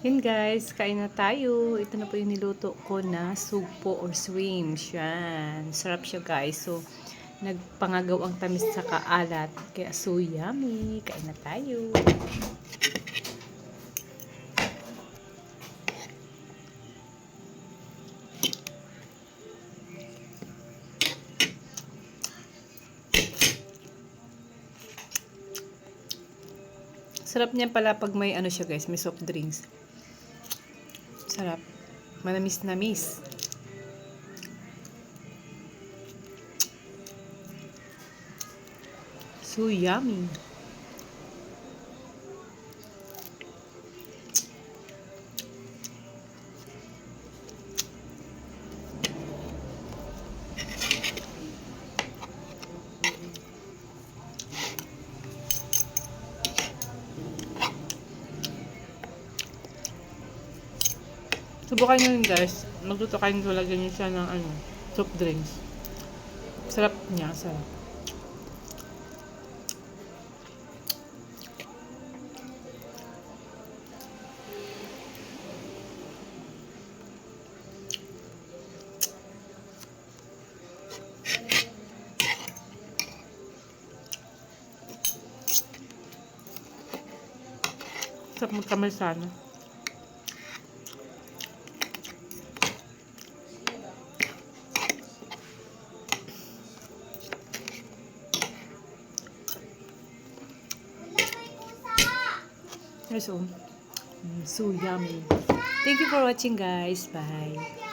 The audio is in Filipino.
Yun guys, kain na tayo. Ito na po yung niluto ko na sugpo or swims. Yan. Sarap siya guys. So, nagpangagaw ang tamis sa kaalat. Kaya so yummy. Kain na tayo. Sarap niya pala pag may ano siya guys, may soft drinks. Sarap. Manamis-namis. So yummy. Subukan nyo yun guys. Magluto kayo nito, lagyan nyo siya ng soft drinks. Sarap niya, sarap. Sarap magkamay sana. So yummy. Thank you for watching guys. Bye.